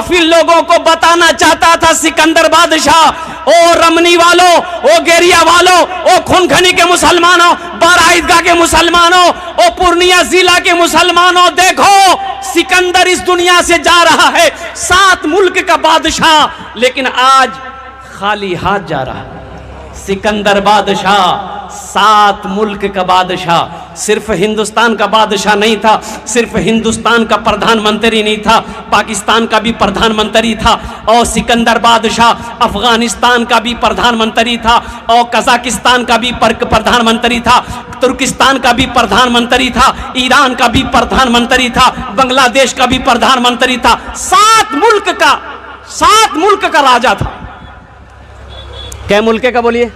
गाफिल लोगों को बताना चाहता था सिकंदर बादशाह, ओ रमनी वालों, ओ गेरिया वालों, ओ खूनखनी के मुसलमानों, बारा ईदगाह के मुसलमानों, ओ पूर्णिया जिला के मुसलमानों, देखो सिकंदर इस दुनिया से जा रहा है, 7 मुल्क का बादशाह, लेकिन आज खाली हाथ जा रहा है। सिकंदर बादशाह 7 मुल्क का बादशाह, सिर्फ हिंदुस्तान का बादशाह नहीं था, सिर्फ हिंदुस्तान का प्रधानमंत्री नहीं था, पाकिस्तान का भी प्रधानमंत्री था, और सिकंदर बादशाह अफगानिस्तान का भी प्रधानमंत्री था, और कजाकिस्तान का भी प्रधानमंत्री था, तुर्किस्तान का भी प्रधानमंत्री था, ईरान का भी प्रधानमंत्री था, बांग्लादेश का भी प्रधानमंत्री था। 7 मुल्क का राजा था। क्या मुल्क का बोलिए?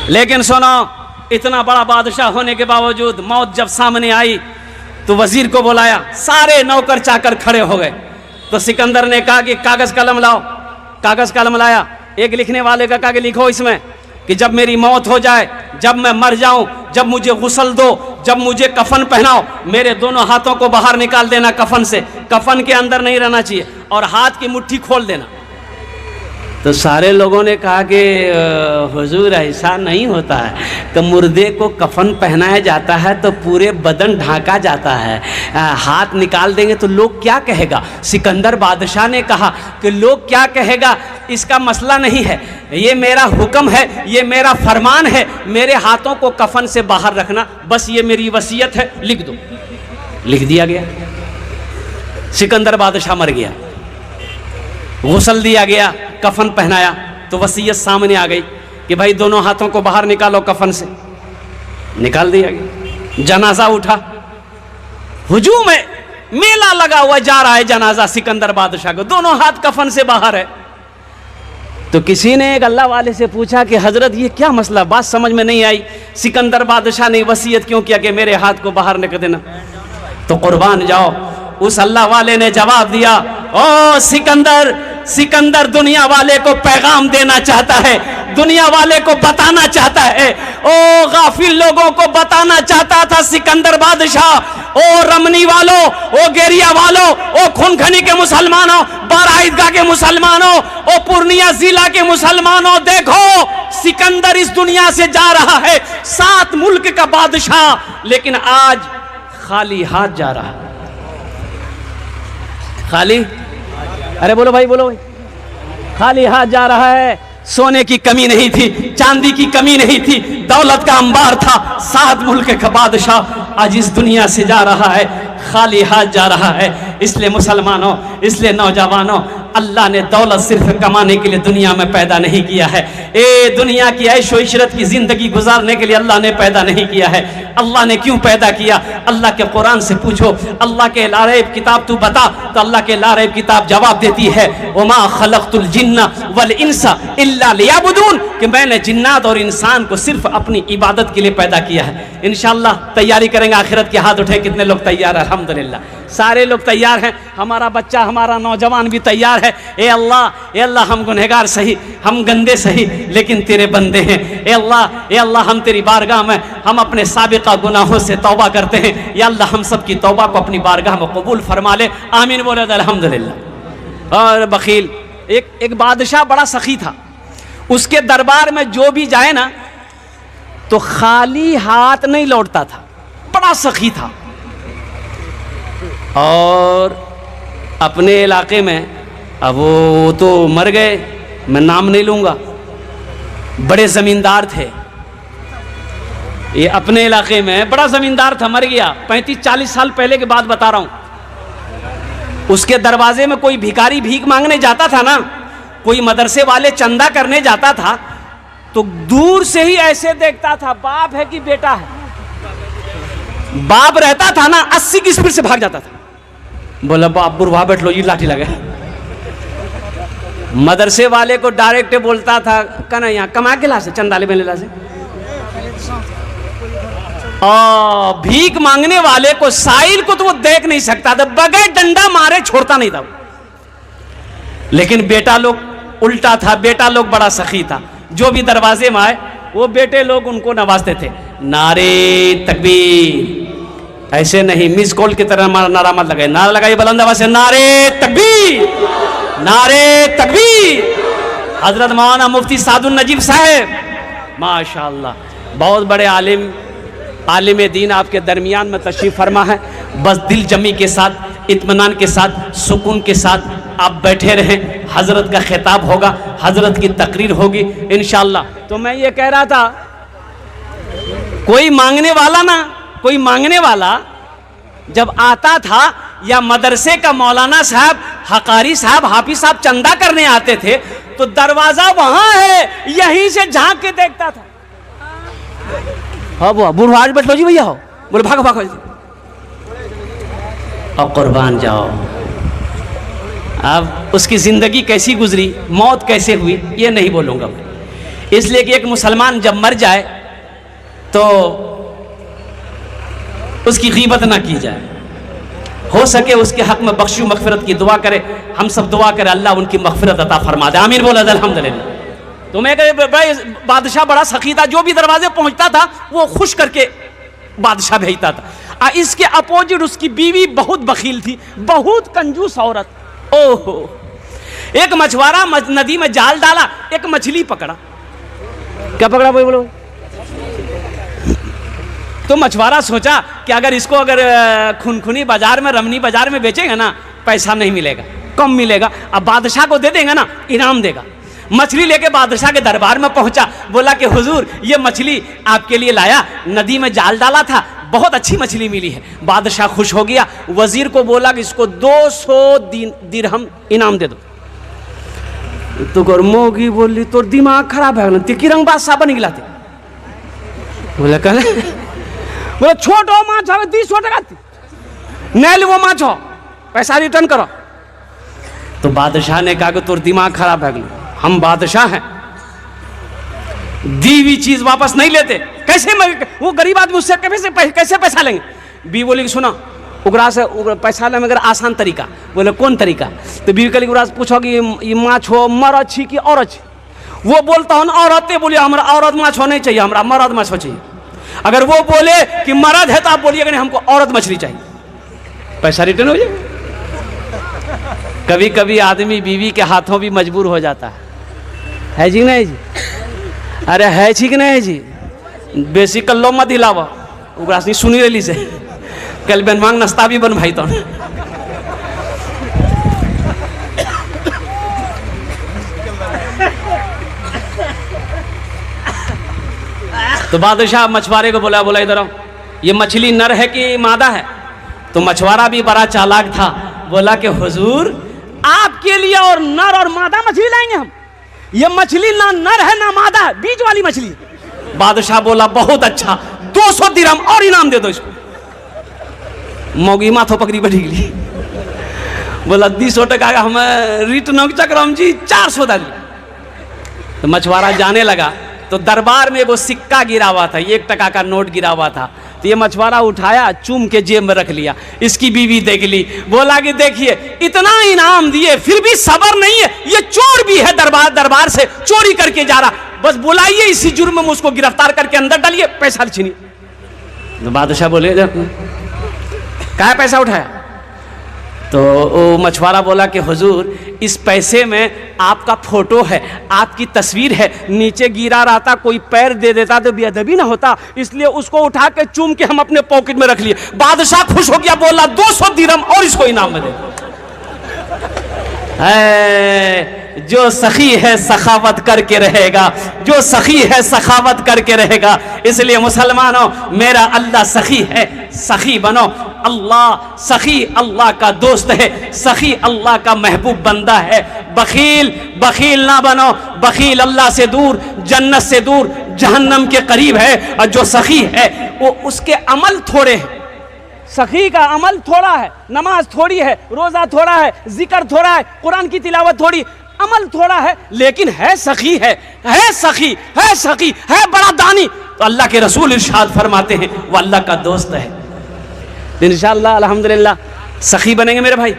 लेकिन सुनो, इतना बड़ा बादशाह होने के बावजूद मौत जब सामने आई तो वजीर को बुलाया, सारे नौकर चाकर खड़े हो गए। तो सिकंदर ने कहा कि कागज कलम लाओ। कागज कलम लाया। एक लिखने वाले का कहा कि लिखो इसमें कि जब मेरी मौत हो जाए, जब मैं मर जाऊं, जब मुझे गुस्ल दो, जब मुझे कफन पहनाओ, मेरे दोनों हाथों को बाहर निकाल देना कफन से, कफन के अंदर नहीं रहना चाहिए, और हाथ की मुट्ठी खोल देना। तो सारे लोगों ने कहा कि हुजूर ऐसा नहीं होता है, तो मुर्दे को कफन पहनाया जाता है तो पूरे बदन ढांका जाता है, हाथ निकाल देंगे तो लोग क्या कहेगा। सिकंदर बादशाह ने कहा कि लोग क्या कहेगा इसका मसला नहीं है, ये मेरा हुक्म है, ये मेरा फरमान है, मेरे हाथों को कफन से बाहर रखना, बस ये मेरी वसीयत है, लिख दो। लिख दिया गया। सिकंदर बादशाह मर गया, गुस्ल दिया गया, कफन पहनाया, तो वसीयत सामने आ गई कि भाई दोनों हाथों को बाहर निकालो कफन से। निकाल दिया गया। जनाजा उठा, हुजूम है, मेला लगा हुआ जा रहा है जनाजा सिकंदर बादशाह को, दोनों हाथ कफन से बाहर है। तो किसी ने एक अल्लाह वाले से पूछा कि हजरत ये क्या मसला, बात समझ में नहीं आई, सिकंदर बादशाह ने वसीयत क्यों किया कि मेरे हाथ को बाहर निकल देना। तो कुर्बान जाओ, उस अल्लाह वाले ने जवाब दिया, ओ सिकंदर, सिकंदर दुनिया वाले को पैगाम देना चाहता है, दुनिया वाले को बताना चाहता है, ओ गाफिल लोगों को बताना चाहता था सिकंदर बादशाह, ओ रमनी वालों, ओ गेरिया वालों, ओ खूनखनी के मुसलमानों, बारा ईदगाह के मुसलमानों, ओ पूर्णिया जिला के मुसलमानों, देखो सिकंदर इस दुनिया से जा रहा है, 7 मुल्क का बादशाह, लेकिन आज खाली हाथ जा रहा है। खाली, अरे बोलो भाई, बोलो भाई, खाली हाथ जा रहा है। सोने की कमी नहीं थी, चांदी की कमी नहीं थी, दौलत का अंबार था, 7 मुल्क का बादशाह आज इस दुनिया से जा रहा है, खाली हाथ जा रहा है। इसलिए मुसलमानों, इसलिए नौजवानों, अल्लाह ने दौलत सिर्फ कमाने के लिए दुनिया में पैदा नहीं किया है, ए दुनिया की ऐशो इशरत की जिंदगी गुजारने के लिए अल्लाह ने पैदा नहीं किया है। अल्लाह ने क्यों पैदा किया? अल्लाह के कुरान से पूछो, अल्लाह के लारैब किताब तू बता, तो अल्लाह के लारैब किताब जवाब देती है, वमा खलक़तुल जिन्ना वल इंसा इल्ला लियअबुदून, कि मैंने जिन्नात और इंसान को सिर्फ अपनी इबादत के लिए पैदा किया है। इंशाअल्लाह तैयारी करेंगे आखिरत के, हाथ उठे कितने लोग तैयार है? अल्हम्दुलिल्लाह सारे लोग तैयार हैं, हमारा बच्चा, हमारा नौजवान भी तैयार है। ए अल्लाह, हम गुनहगार सही, हम गंदे सही, लेकिन तेरे बंदे हैं। ए अल्लाह, हम तेरी बारगाह में, हम अपने साबिका गुनाहों से तौबा करते हैं। या अल्लाह, हम सब की तौबा को अपनी बारगाह में कबूल फरमा ले, आमीन बोले अल्हम्दुलिल्लाह। और बखील, एक बादशाह बड़ा सखी था, उसके दरबार में जो भी जाए ना तो खाली हाथ नहीं लौटता था, बड़ा सखी था। और अपने इलाके में, अब वो तो मर गए, मैं नाम नहीं लूँगा, बड़े ज़मींदार थे। ये अपने इलाके में बड़ा ज़मींदार था, मर गया, 35-40 साल पहले की बात बता रहा हूँ। उसके दरवाजे में कोई भिखारी भीख मांगने जाता था ना, कोई मदरसे वाले चंदा करने जाता था, तो दूर से ही ऐसे देखता था, बाप है कि बेटा है। बाप रहता था ना, 80 की स्पीड से भाग जाता था, बोला बाप बुरवा बैठ लो, ये लाठी लगे। मदरसे वाले को डायरेक्ट बोलता था, कहना यहाँ कमा के ला से, चंदाले में ला से। और भीख मांगने वाले को, साइल को तो वो देख नहीं सकता था, बगैर डंडा मारे छोड़ता नहीं था। लेकिन बेटा लोग उल्टा था, बेटा लोग बड़ा सखी था, जो भी दरवाजे में आए वो बेटे लोग उनको नवाजते थे, नारे तकबीर, ऐसे नहीं, मिस कॉल की तरह नारा मत लगाए, नारा लगाइए बुलंद आवाज से, नारे तकबीर, नारे तकबीर। हजरत मौलाना मुफ्ती सादुल नजीब साहब माशाअल्लाह बहुत बड़े आलिम दीन आपके दरमियान में तशरीफ़ फरमा है। बस दिल जमी के साथ, इत्मीनान के साथ, सुकून के साथ आप बैठे रहें। हजरत का खिताब होगा, हजरत की तकरीर होगी इंशाअल्लाह। तो मैं ये कह रहा था, कोई मांगने वाला जब आता था या मदरसे का मौलाना साहब, हकारी साहब, हाफिज साहब चंदा करने आते थे तो दरवाजा वहां है, यहीं से झांक के देखता था। हाँ बुआ बुढ़वा आज बैठ लो जी भैया, हो बोले भागो भागो और कुर्बान जाओ। अब उसकी जिंदगी कैसी गुजरी, मौत कैसे हुई, ये नहीं बोलूंगा मैं, इसलिए कि एक मुसलमान जब मर जाए तो उसकी गीबत ना की जाए। हो सके उसके हक में बख्शू मगफिरत की दुआ करे, हम सब दुआ करें अल्लाह उनकी मगफिरत अता फरमा दे, आमीन बोला अल्हम्दुलिल्लाह। तो मैं भाई बादशाह बड़ा सखी था, जो भी दरवाजे पहुंचता था वो खुश करके बादशाह भेजता था। इसके अपोजिट उसकी बीवी बहुत बखील थी, बहुत कंजूस औरत। ओहो, एक मछुआरा नदी में जाल डाला, एक मछली पकड़ा। क्या पकड़ा भाई बोलो? तो मछुआरा सोचा कि अगर इसको खुनखुनी बाजार में, रमनी बाजार में बेचेंगे ना, पैसा नहीं मिलेगा, कम मिलेगा। अब बादशाह को दे देंगे ना, इनाम देगा। मछली लेके बादशाह के दरबार में पहुंचा, बोला कि हुजूर ये मछली आपके लिए लाया, नदी में जाल डाला था, बहुत अच्छी मछली मिली है। बादशाह खुश हो गया, वजीर को बोला कि इसको 200 दिरहम इनाम दे दो। तो मोगी बोली तो दिमाग खराब है, तिकी रंग बादशाह बन गिलाते। बोला कल बोले छोटो माछ हो 200 टका नहीं वो माछ हो, पैसा रिटर्न करो। तो बादशाह ने कहा कि तोर दिमाग खराब है, हम बादशाह हैं, दी हुई चीज वापस नहीं लेते। कैसे वो गरीब आदमी उससे कैसे पैसा लेंगे? बी बोली कि सुना उगरा से पैसा ले मगर आसान तरीका। बोले कौन तरीका? तो बी कली उगरा से पूछो कि ये माछ हो मर अच्छी कि और अच्छी? वो बोलता हूँ औरतें, बोलिए हमारा औरत माछ हो नहीं चाहिए, हमारा मर्द माछ हो चाहिए। अगर वो बोले कि मर्द है तो आप बोलिए नहीं हमको औरत मछली चाहिए, पैसा रिटर्न हो जाए। कभी कभी आदमी बीवी के हाथों भी मजबूर हो जाता है जी नहीं जी? अरे है जी कि नहीं जी? बेसी कल्लो मत दिलावा, उगरा से सुनी रही से कल बन मांग नाश्ता भी बन भाई। तो बादशाह मछुआरे को बोला इधर आओ, ये मछली नर है कि मादा है? तो मछुआरा भी बड़ा चालाक था, बोला कि हुजूर आपके लिए और नर और मादा मछली लाएंगे हम, ये मछली ना नर है ना मादा, बीच वाली मछली। बादशाह बोला बहुत अच्छा, 200 दिरहम और इनाम दे दो इसको। मोगी माथो पकड़ी बैठी गई, बोला 200 टका का हम रिटर्न चक्रम जी 400 डाली। तो मछुआरा जाने लगा तो दरबार में वो सिक्का गिरा हुआ था, 1 टका का नोट गिरा हुआ था। तो ये मछुआरा उठाया, चूम के जेब में रख लिया। इसकी बीवी देख ली, बोला कि देखिए इतना इनाम दिए फिर भी सबर नहीं है, ये चोर भी है, दरबार से चोरी करके जा रहा, बस बुलाइए इसी जुर्म में उसको गिरफ्तार करके अंदर डालिए, पैसा छीनिए। तो बादशाह बोले क्या पैसा उठाया? तो वो मछुआरा बोला कि हुजूर इस पैसे में आपका फोटो है, आपकी तस्वीर है, नीचे गिरा रहता कोई पैर दे देता तो बेअदबी ना होता, इसलिए उसको उठा के चूम के हम अपने पॉकेट में रख लिए। बादशाह खुश हो गया, बोला 200 दिरहम और इसको इनाम में दे। जो सखी है सखावत करके रहेगा, जो सखी है सखावत करके रहेगा। इसलिए मुसलमानों मेरा अल्लाह सखी है, सखी बनो। अल्लाह सखी अल्लाह का दोस्त है, सखी अल्लाह का महबूब बंदा है। बखील ना बनो, बखील अल्लाह से दूर, जन्नत से दूर, जहन्नम के करीब है। और जो सखी है वो उसके अमल थोड़े हैं, सखी का अमल थोड़ा है, नमाज थोड़ी है, रोजा थोड़ा है, जिक्र थोड़ा है, कुरान की तिलावत थोड़ी, अमल थोड़ा है, लेकिन है सखी, है सखी, है सखी, है बड़ा दानी। तो अल्लाह के रसूल इरशाद फरमाते हैं वो अल्लाह का दोस्त है। इंशाअल्लाह अल्हम्दुलिल्लाह सखी बनेंगे मेरे भाई।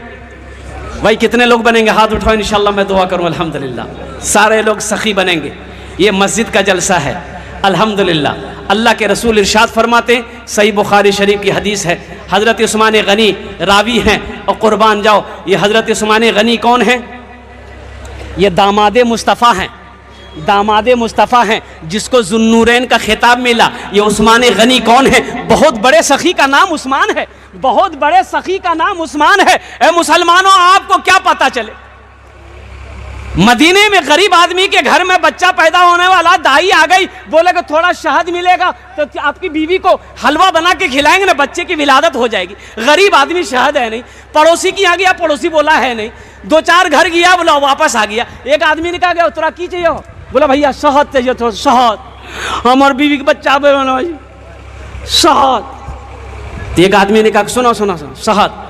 भाई कितने लोग बनेंगे? हाथ उठाओ, इंशाअल्लाह मैं दुआ करूं। अल्हम्दुलिल्लाह सारे लोग सखी बनेंगे। ये मस्जिद का जलसा है, अल्हम्दुलिल्लाह अल्लाह के रसूल इरशाद फरमाते हैं, सही बुखारी शरीफ की हदीस है, हज़रत उस्मान गनी रावी हैं और कुर्बान जाओ, ये हज़रत उस्मान गनी कौन है? ये दामाद मुस्तफ़ा हैं, दामाद मुस्तफ़ा हैं जिसको ज़ुन्नूरैन का खिताब मिला। ये उस्मान गनी कौन है? बहुत बड़े सखी का नाम उस्मान है, बहुत बड़े सखी का नाम उस्मान है। ए मुसलमानों, आपको क्या पता चले, मदीने में गरीब आदमी के घर में बच्चा पैदा होने वाला, दाई आ गई, बोले कि थोड़ा शहद मिलेगा तो आपकी बीवी को हलवा बना के खिलाएंगे ना, बच्चे की विलादत हो जाएगी। गरीब आदमी, शहद है नहीं। पड़ोसी की यहाँ गया, पड़ोसी बोला है नहीं। 2-4 घर गया, बोला वापस आ गया। एक आदमी ने कहा गया तोरा की चाहिए? बोला भैया शहद चाहिए, थोड़ा शहद, हमार बीवी का बच्चा शहद। एक आदमी ने कहा सुनो सुनो सुनो, शहद।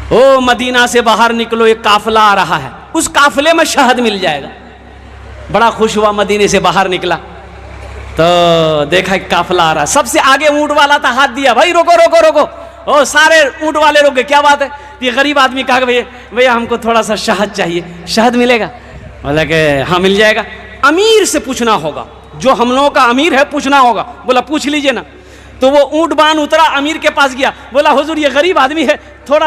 ओ मदीना से बाहर निकलो, एक काफिला आ रहा है, उस काफिले में शहद मिल जाएगा। बड़ा खुश हुआ, मदीने से बाहर निकला तो देखा एक काफिला आ रहा है। सबसे आगे ऊंट वाला था, हाथ दिया, भाई रोको रोको रोको। ओ सारे ऊंट वाले रोके, क्या बात है? ये गरीब आदमी कहा भैया भैया हमको थोड़ा सा शहद चाहिए, शहद मिलेगा? बोला कि हाँ मिल जाएगा। अमीर से पूछना होगा, जो हम लोगों का अमीर है पूछना होगा। बोला पूछ लीजिए ना। तो वो ऊंट बांध उतरा, अमीर के पास गया, बोला हुजूर ये गरीब आदमी है, थोड़ा